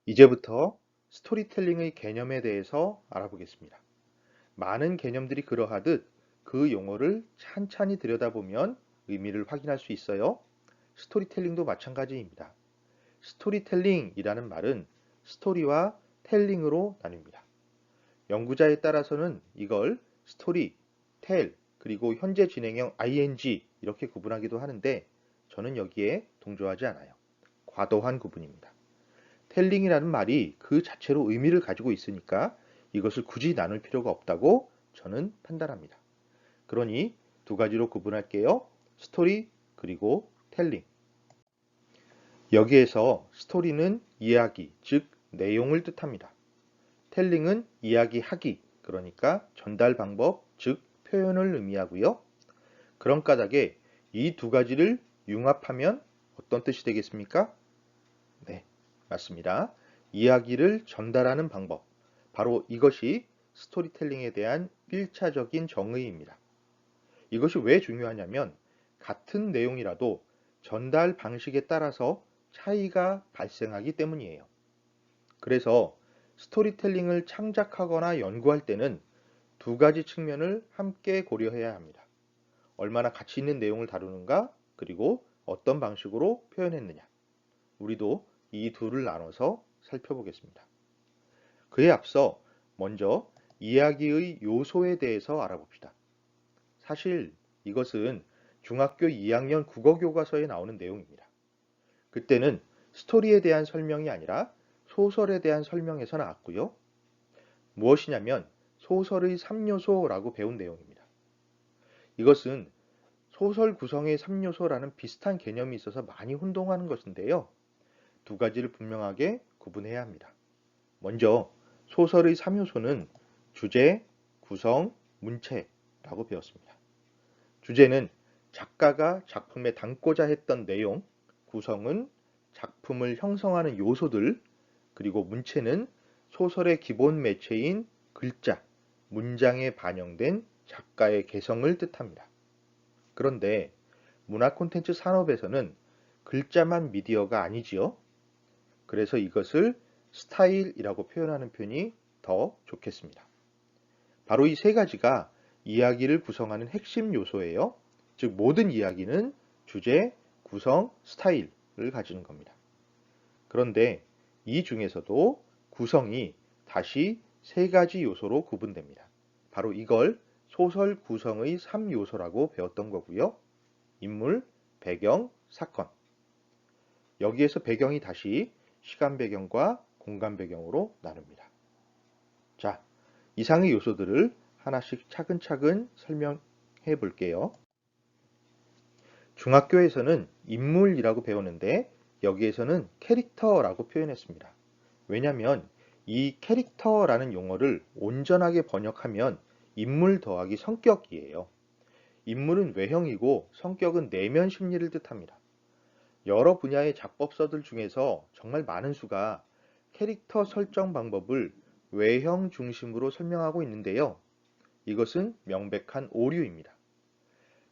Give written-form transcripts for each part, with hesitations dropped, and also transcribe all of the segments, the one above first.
이제부터 스토리텔링의 개념에 대해서 알아보겠습니다. 많은 개념들이 그러하듯 그 용어를 찬찬히 들여다보면 의미를 확인할 수 있어요. 스토리텔링도 마찬가지입니다. 스토리텔링이라는 말은 스토리와 텔링으로 나뉩니다. 연구자에 따라서는 이걸 스토리, 텔, 그리고 현재 진행형 ing 이렇게 구분하기도 하는데 저는 여기에 동조하지 않아요. 과도한 구분입니다. 텔링이라는 말이 그 자체로 의미를 가지고 있으니까 이것을 굳이 나눌 필요가 없다고 저는 판단합니다. 그러니 두 가지로 구분할게요. 스토리 그리고 텔링. 여기에서 스토리는 이야기, 즉 내용을 뜻합니다. 텔링은 이야기하기, 그러니까 전달 방법, 즉 표현을 의미하고요. 그런 까닭에 이 두 가지를 융합하면 어떤 뜻이 되겠습니까? 네, 맞습니다. 이야기를 전달하는 방법. 바로 이것이 스토리텔링에 대한 1차적인 정의입니다. 이것이 왜 중요하냐면 같은 내용이라도 전달 방식에 따라서 차이가 발생하기 때문이에요. 그래서 스토리텔링을 창작하거나 연구할 때는 두 가지 측면을 함께 고려해야 합니다. 얼마나 가치 있는 내용을 다루는가, 그리고 어떤 방식으로 표현했느냐. 우리도 이 둘을 나눠서 살펴보겠습니다. 그에 앞서 먼저 이야기의 요소에 대해서 알아봅시다. 사실 이것은 중학교 2학년 국어교과서에 나오는 내용입니다. 그때는 스토리에 대한 설명이 아니라 소설에 대한 설명에서 나왔고요. 무엇이냐면 소설의 3요소라고 배운 내용입니다. 이것은 소설 구성의 3요소라는 비슷한 개념이 있어서 많이 혼동하는 것인데요. 두 가지를 분명하게 구분해야 합니다. 먼저 소설의 3요소는 주제, 구성, 문체라고 배웠습니다. 주제는 작가가 작품에 담고자 했던 내용, 구성은 작품을 형성하는 요소들, 그리고 문체는 소설의 기본 매체인 글자, 문장에 반영된 작가의 개성을 뜻합니다. 그런데 문화 콘텐츠 산업에서는 글자만 미디어가 아니지요. 그래서 이것을 스타일이라고 표현하는 편이 더 좋겠습니다. 바로 이 세 가지가 이야기를 구성하는 핵심 요소예요. 즉 모든 이야기는 주제, 구성, 스타일을 가지는 겁니다. 그런데 이 중에서도 구성이 다시 세 가지 요소로 구분됩니다. 바로 이걸 소설 구성의 3요소라고 배웠던 거고요. 인물, 배경, 사건. 여기에서 배경이 다시 시간 배경과 공간 배경으로 나눕니다. 자, 이상의 요소들을 하나씩 차근차근 설명해 볼게요. 중학교에서는 인물이라고 배우는데 여기에서는 캐릭터라고 표현했습니다. 왜냐하면 이 캐릭터라는 용어를 온전하게 번역하면 인물 더하기 성격이에요. 인물은 외형이고 성격은 내면 심리를 뜻합니다. 여러 분야의 작법서들 중에서 정말 많은 수가 캐릭터 설정 방법을 외형 중심으로 설명하고 있는데요. 이것은 명백한 오류입니다.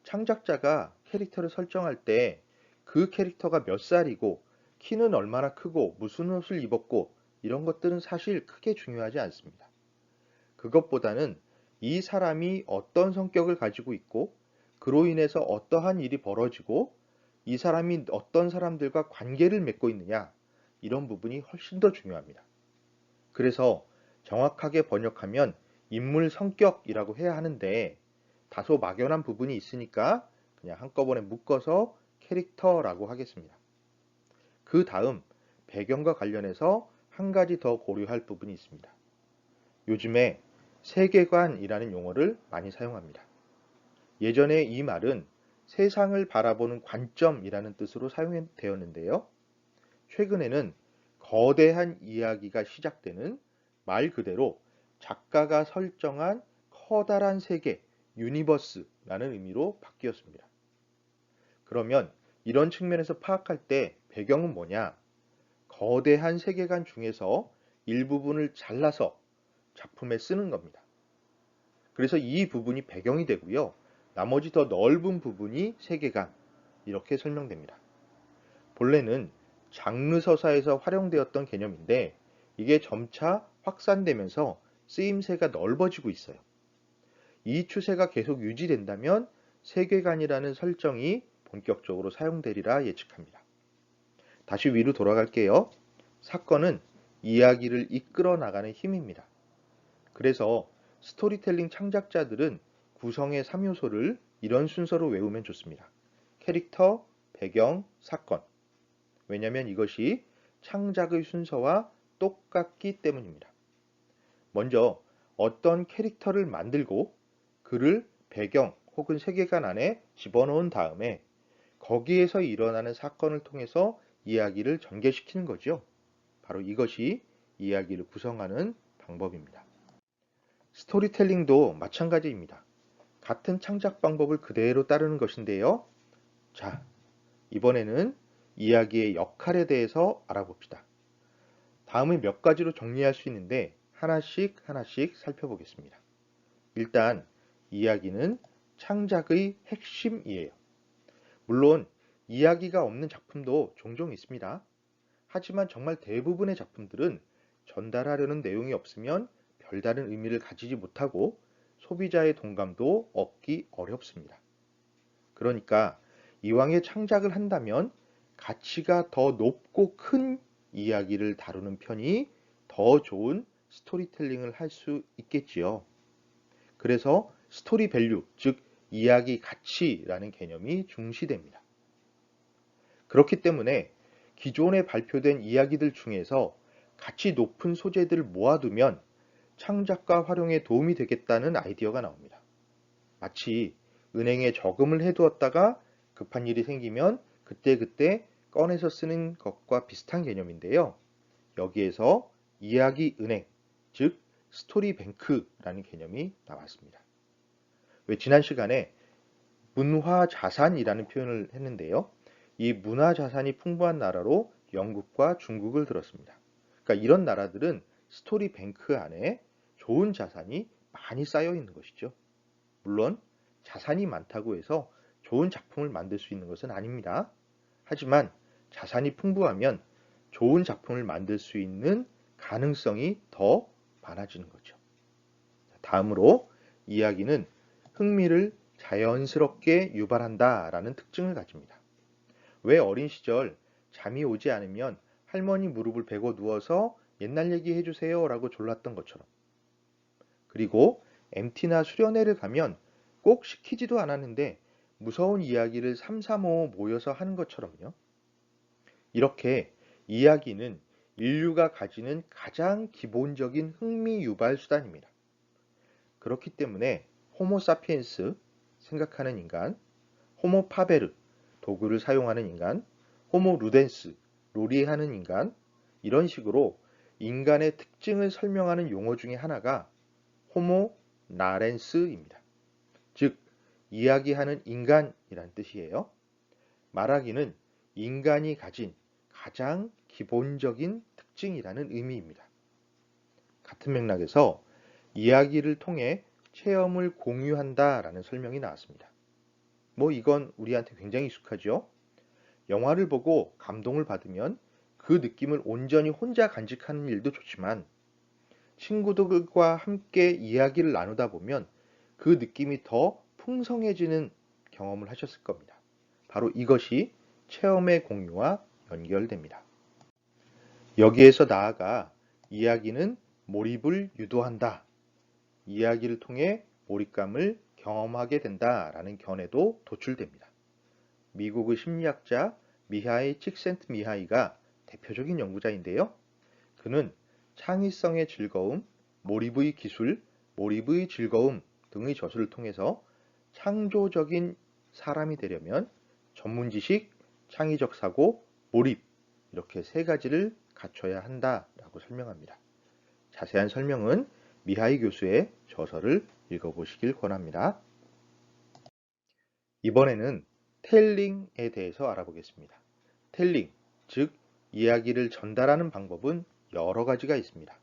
창작자가 캐릭터를 설정할 때 그 캐릭터가 몇 살이고 키는 얼마나 크고 무슨 옷을 입었고 이런 것들은 사실 크게 중요하지 않습니다. 그것보다는 이 사람이 어떤 성격을 가지고 있고 그로 인해서 어떠한 일이 벌어지고 이 사람이 어떤 사람들과 관계를 맺고 있느냐 이런 부분이 훨씬 더 중요합니다. 그래서 정확하게 번역하면 인물 성격이라고 해야 하는데 다소 막연한 부분이 있으니까 그냥 한꺼번에 묶어서 캐릭터라고 하겠습니다. 그 다음 배경과 관련해서 한 가지 더 고려할 부분이 있습니다. 요즘에 세계관이라는 용어를 많이 사용합니다. 예전에 이 말은 세상을 바라보는 관점이라는 뜻으로 사용되었는데요. 최근에는 거대한 이야기가 시작되는 말 그대로 작가가 설정한 커다란 세계, 유니버스라는 의미로 바뀌었습니다. 그러면 이런 측면에서 파악할 때 배경은 뭐냐? 거대한 세계관 중에서 일부분을 잘라서 작품에 쓰는 겁니다. 그래서 이 부분이 배경이 되고요. 나머지 더 넓은 부분이 세계관, 이렇게 설명됩니다. 본래는 장르 서사에서 활용되었던 개념인데 이게 점차 확산되면서 쓰임새가 넓어지고 있어요. 이 추세가 계속 유지된다면 세계관이라는 설정이 본격적으로 사용되리라 예측합니다. 다시 위로 돌아갈게요. 사건은 이야기를 이끌어 나가는 힘입니다. 그래서 스토리텔링 창작자들은 구성의 3요소를 이런 순서로 외우면 좋습니다. 캐릭터, 배경, 사건. 왜냐하면 이것이 창작의 순서와 똑같기 때문입니다. 먼저 어떤 캐릭터를 만들고 그를 배경 혹은 세계관 안에 집어넣은 다음에 거기에서 일어나는 사건을 통해서 이야기를 전개시키는 거죠. 바로 이것이 이야기를 구성하는 방법입니다. 스토리텔링도 마찬가지입니다. 같은 창작 방법을 그대로 따르는 것인데요. 자, 이번에는 이야기의 역할에 대해서 알아봅시다. 다음은 몇 가지로 정리할 수 있는데 하나씩 살펴보겠습니다. 일단 이야기는 창작의 핵심이에요. 물론 이야기가 없는 작품도 종종 있습니다. 하지만 정말 대부분의 작품들은 전달하려는 내용이 없으면 별다른 의미를 가지지 못하고 소비자의 동감도 얻기 어렵습니다. 그러니까 이왕에 창작을 한다면 가치가 더 높고 큰 이야기를 다루는 편이 더 좋은 스토리텔링을 할 수 있겠지요. 그래서 스토리 밸류, 즉 이야기 가치라는 개념이 중시됩니다. 그렇기 때문에 기존에 발표된 이야기들 중에서 가치 높은 소재들을 모아두면 창작과 활용에 도움이 되겠다는 아이디어가 나옵니다. 마치 은행에 저금을 해두었다가 급한 일이 생기면 그때그때 꺼내서 쓰는 것과 비슷한 개념인데요. 여기에서 이야기 은행, 즉 스토리 뱅크라는 개념이 나왔습니다. 왜 지난 시간에 문화 자산이라는 표현을 했는데요. 이 문화 자산이 풍부한 나라로 영국과 중국을 들었습니다. 그러니까 이런 나라들은 스토리 뱅크 안에 좋은 자산이 많이 쌓여 있는 것이죠. 물론 자산이 많다고 해서 좋은 작품을 만들 수 있는 것은 아닙니다. 하지만 자산이 풍부하면 좋은 작품을 만들 수 있는 가능성이 더 많아지는 거죠. 다음으로 이야기는 흥미를 자연스럽게 유발한다라는 특징을 가집니다. 왜 어린 시절 잠이 오지 않으면 할머니 무릎을 베고 누워서 옛날 얘기 해주세요 라고 졸랐던 것처럼, 그리고 MT나 수련회를 가면 꼭 시키지도 않았는데 무서운 이야기를 3, 4, 5 모여서 하는 것처럼요. 이렇게 이야기는 인류가 가지는 가장 기본적인 흥미 유발 수단입니다. 그렇기 때문에 호모 사피엔스, 생각하는 인간, 호모 파베르, 도구를 사용하는 인간, 호모 루덴스, 로리하는 인간, 이런 식으로 인간의 특징을 설명하는 용어 중에 하나가 호모 나렌스입니다. 즉, 이야기하는 인간이란 뜻이에요. 말하기는 인간이 가진 가장 기본적인 특징이라는 의미입니다. 같은 맥락에서 이야기를 통해 체험을 공유한다라는 설명이 나왔습니다. 이건 우리한테 굉장히 익숙하죠? 영화를 보고 감동을 받으면 그 느낌을 온전히 혼자 간직하는 일도 좋지만 친구들과 함께 이야기를 나누다 보면 그 느낌이 더 풍성해지는 경험을 하셨을 겁니다. 바로 이것이 체험의 공유와 연결됩니다. 여기에서 나아가 이야기는 몰입을 유도한다. 이야기를 통해 몰입감을 경험하게 된다라는 견해도 도출됩니다. 미국의 심리학자 미하이 칙센트미하이가 대표적인 연구자인데요. 그는 창의성의 즐거움, 몰입의 기술, 몰입의 즐거움 등의 저술을 통해서 창조적인 사람이 되려면 전문 지식, 창의적 사고, 몰입 이렇게 세 가지를 갖춰야 한다라고 설명합니다. 자세한 설명은 미하이 교수의 저서를 읽어보시길 권합니다. 이번에는 텔링에 대해서 알아보겠습니다. 텔링, 즉 이야기를 전달하는 방법은 여러 가지가 있습니다.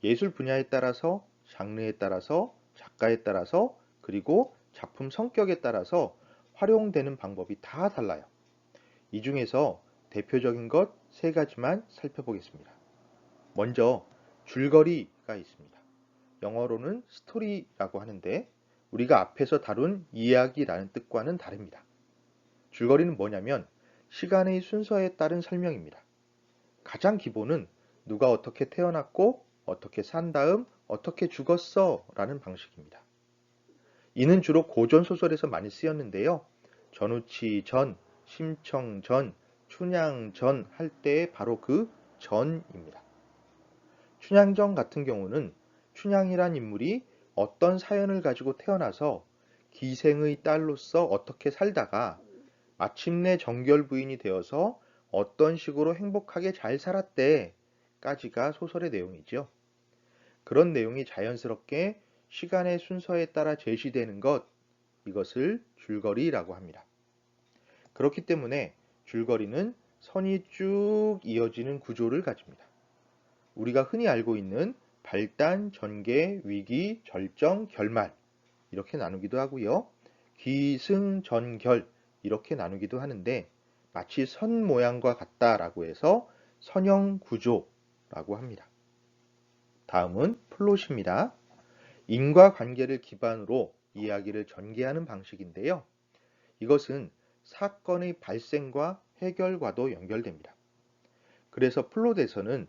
예술 분야에 따라서, 장르에 따라서, 작가에 따라서, 그리고 작품 성격에 따라서 활용되는 방법이 다 달라요. 이 중에서 대표적인 것 세 가지만 살펴보겠습니다. 먼저 줄거리가 있습니다. 영어로는 스토리라고 하는데 우리가 앞에서 다룬 이야기라는 뜻과는 다릅니다. 줄거리는 뭐냐면 시간의 순서에 따른 설명입니다. 가장 기본은 누가 어떻게 태어났고 어떻게 산 다음 어떻게 죽었어 라는 방식입니다. 이는 주로 고전 소설에서 많이 쓰였는데요. 전우치 전, 심청 전, 춘향 전 할 때의 바로 그 전입니다. 춘향전 같은 경우는 춘향이란 인물이 어떤 사연을 가지고 태어나서 기생의 딸로서 어떻게 살다가 마침내 정결 부인이 되어서 어떤 식으로 행복하게 잘 살았대까지가 소설의 내용이죠. 그런 내용이 자연스럽게 시간의 순서에 따라 제시되는 것, 이것을 줄거리라고 합니다. 그렇기 때문에 줄거리는 선이 쭉 이어지는 구조를 가집니다. 우리가 흔히 알고 있는 발단, 전개, 위기, 절정, 결말 이렇게 나누기도 하고요. 기승전결 이렇게 나누기도 하는데 마치 선 모양과 같다라고 해서 선형 구조라고 합니다. 다음은 플롯입니다. 인과관계를 기반으로 이야기를 전개하는 방식인데요. 이것은 사건의 발생과 해결과도 연결됩니다. 그래서 플롯에서는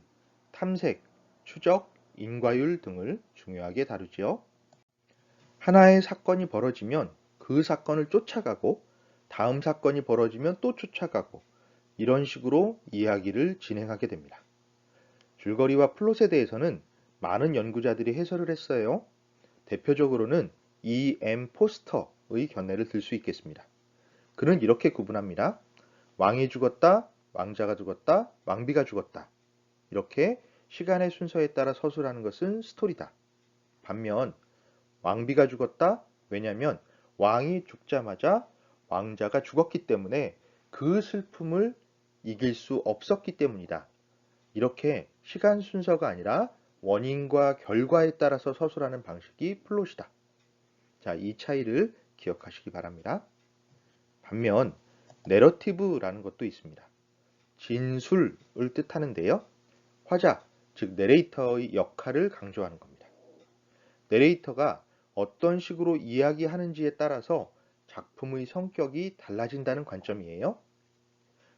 탐색, 추적, 인과율 등을 중요하게 다루지요. 하나의 사건이 벌어지면 그 사건을 쫓아가고 다음 사건이 벌어지면 또 쫓아가고 이런 식으로 이야기를 진행하게 됩니다. 줄거리와 플롯에 대해서는 많은 연구자들이 해설을 했어요. 대표적으로는 E.M. 포스터의 견해를 들 수 있겠습니다. 그는 이렇게 구분합니다. 왕이 죽었다, 왕자가 죽었다, 왕비가 죽었다. 이렇게 시간의 순서에 따라 서술하는 것은 스토리다. 반면 왕비가 죽었다. 왜냐하면 왕이 죽자마자 왕자가 죽었기 때문에 그 슬픔을 이길 수 없었기 때문이다. 이렇게 시간 순서가 아니라 원인과 결과에 따라서 서술하는 방식이 플롯이다. 자, 이 차이를 기억하시기 바랍니다. 반면 내러티브라는 것도 있습니다. 진술을 뜻하는데요. 화자, 즉 내레이터의 역할을 강조하는 겁니다. 내레이터가 어떤 식으로 이야기하는지에 따라서 작품의 성격이 달라진다는 관점이에요.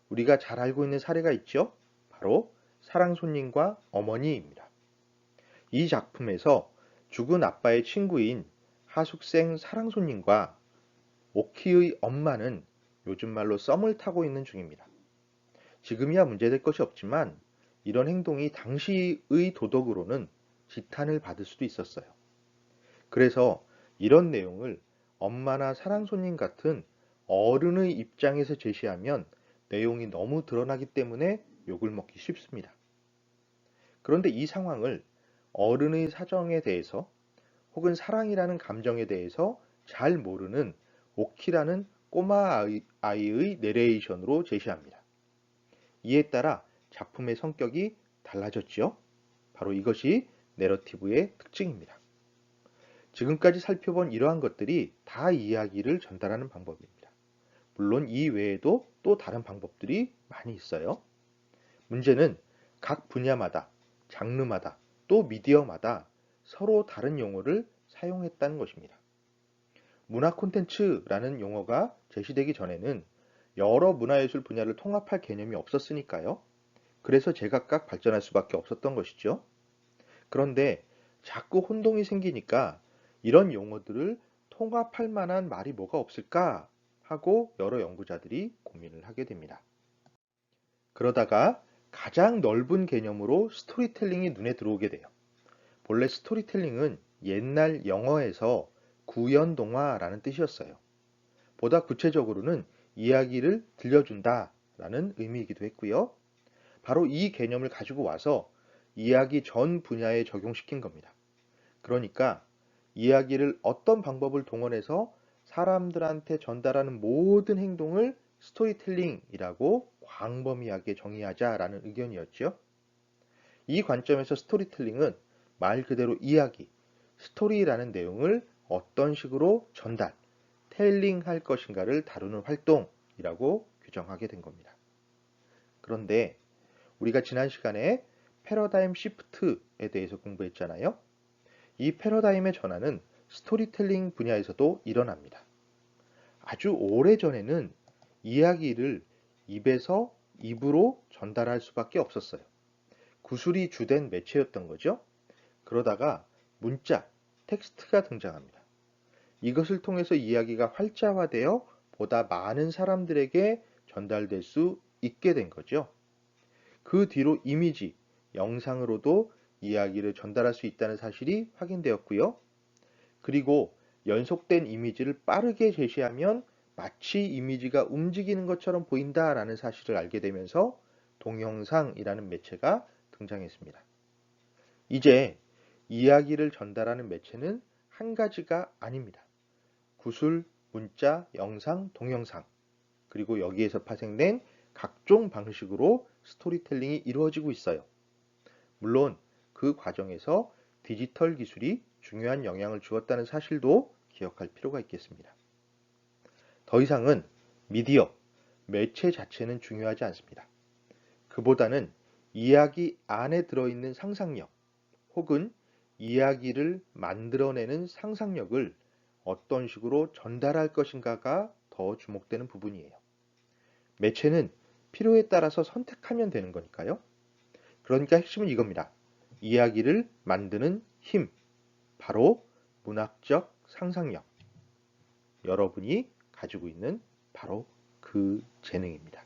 우리가 잘 알고 있는 사례가 있죠. 바로 사랑손님과 어머니입니다. 이 작품에서 죽은 아빠의 친구인 하숙생 사랑손님과 오키의 엄마는 요즘 말로 썸을 타고 있는 중입니다. 지금이야 문제될 것이 없지만 이런 행동이 당시의 도덕으로는 지탄을 받을 수도 있었어요. 그래서 이런 내용을 엄마나 사랑손님 같은 어른의 입장에서 제시하면 내용이 너무 드러나기 때문에 욕을 먹기 쉽습니다. 그런데 이 상황을 어른의 사정에 대해서 혹은 사랑이라는 감정에 대해서 잘 모르는 오키라는 꼬마 아이의 내레이션으로 제시합니다. 이에 따라 작품의 성격이 달라졌죠. 바로 이것이 내러티브의 특징입니다. 지금까지 살펴본 이러한 것들이 다 이야기를 전달하는 방법입니다. 물론 이 외에도 또 다른 방법들이 많이 있어요. 문제는 각 분야마다, 장르마다, 또 미디어마다 서로 다른 용어를 사용했다는 것입니다. 문화 콘텐츠라는 용어가 제시되기 전에는 여러 문화예술 분야를 통합할 개념이 없었으니까요. 그래서 제각각 발전할 수밖에 없었던 것이죠. 그런데 자꾸 혼동이 생기니까 이런 용어들을 통합할 만한 말이 뭐가 없을까 하고 여러 연구자들이 고민을 하게 됩니다. 그러다가 가장 넓은 개념으로 스토리텔링이 눈에 들어오게 돼요. 본래 스토리텔링은 옛날 영어에서 구연동화라는 뜻이었어요. 보다 구체적으로는 이야기를 들려준다 라는 의미이기도 했고요. 바로 이 개념을 가지고 와서 이야기 전 분야에 적용시킨 겁니다. 그러니까 이야기를 어떤 방법을 동원해서 사람들한테 전달하는 모든 행동을 스토리텔링이라고 광범위하게 정의하자라는 의견이었죠. 이 관점에서 스토리텔링은 말 그대로 이야기, 스토리라는 내용을 어떤 식으로 전달, 텔링할 것인가를 다루는 활동이라고 규정하게 된 겁니다. 그런데 우리가 지난 시간에 패러다임 시프트에 대해서 공부했잖아요. 이 패러다임의 전환은 스토리텔링 분야에서도 일어납니다. 아주 오래전에는 이야기를 입에서 입으로 전달할 수밖에 없었어요. 구술이 주된 매체였던 거죠. 그러다가 문자, 텍스트가 등장합니다. 이것을 통해서 이야기가 활자화되어 보다 많은 사람들에게 전달될 수 있게 된 거죠. 그 뒤로 이미지, 영상으로도 이야기를 전달할 수 있다는 사실이 확인되었고요. 그리고 연속된 이미지를 빠르게 제시하면 마치 이미지가 움직이는 것처럼 보인다라는 사실을 알게 되면서 동영상이라는 매체가 등장했습니다. 이제 이야기를 전달하는 매체는 한 가지가 아닙니다. 구술, 문자, 영상, 동영상, 그리고 여기에서 파생된 각종 방식으로 스토리텔링이 이루어지고 있어요. 물론 그 과정에서 디지털 기술이 중요한 영향을 주었다는 사실도 기억할 필요가 있겠습니다. 더 이상은 미디어, 매체 자체는 중요하지 않습니다. 그보다는 이야기 안에 들어있는 상상력 혹은 이야기를 만들어내는 상상력을 어떤 식으로 전달할 것인가가 더 주목되는 부분이에요. 매체는 필요에 따라서 선택하면 되는 거니까요. 그러니까 핵심은 이겁니다. 이야기를 만드는 힘, 바로 문학적 상상력. 여러분이 가지고 있는 바로 그 재능입니다.